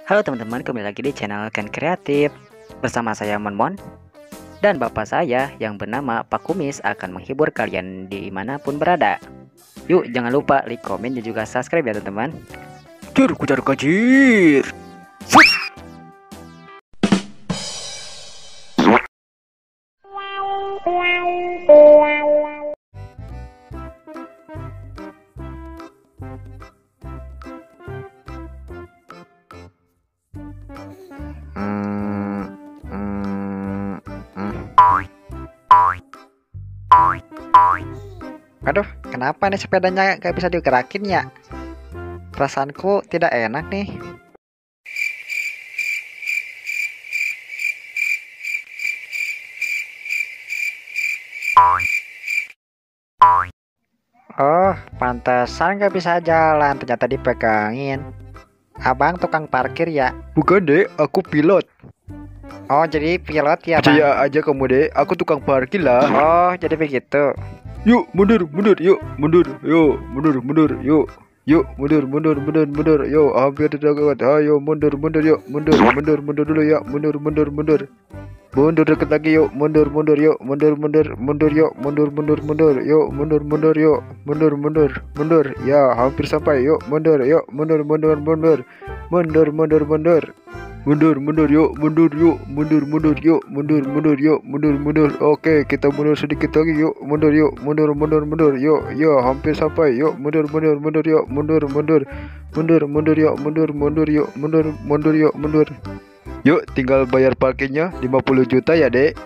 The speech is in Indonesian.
Halo teman-teman, kembali lagi di channel Ken Kreatif. Bersama saya Monmon dan bapak saya yang bernama Pak Kumis akan menghibur kalian dimanapun berada. Yuk jangan lupa like, komen, dan juga subscribe ya teman-teman. Jur kujar kajir. Aduh, kenapa nih sepedanya gak bisa digerakin ya? Perasaanku tidak enak nih. Oh, pantesan gak bisa jalan, ternyata dipegangin. Abang tukang parkir ya? Bukan dek, aku pilot. Oh, jadi pilot ya, Bang? Percaya aja kamu dek, aku tukang parkir lah. Oh, jadi begitu. Yuk mundur, mundur, yuk mundur, yuk mundur, mundur, yuk. Yuk mundur, mundur, mundur, mundur, yuk hampir tidak kuat. Ayo mundur, mundur, yuk mundur, mundur, mundur dulu ya, mundur, mundur, mundur. Mundur deket lagi yuk, mundur, mundur, yuk mundur, mundur, mundur, yuk mundur, mundur, mundur, yuk mundur, mundur, yuk mundur, mundur, mundur. Ya hampir sampai, yuk mundur, yuk mundur, mundur, mundur, mundur, mundur, mundur. Mundur, mundur, yuk mundur, yuk mundur, mundur, yuk mundur, mundur, yuk mundur, mundur. Oke, kita mundur sedikit lagi, yuk mundur, yuk mundur, mundur, mundur, yuk, yuk hampir sampai, yuk mundur, mundur, mundur, yuk mundur, mundur, mundur, mundur, yuk mundur, mundur, yuk mundur, mundur, yuk mundur. Yuk tinggal bayar parkirnya 50 juta ya dek.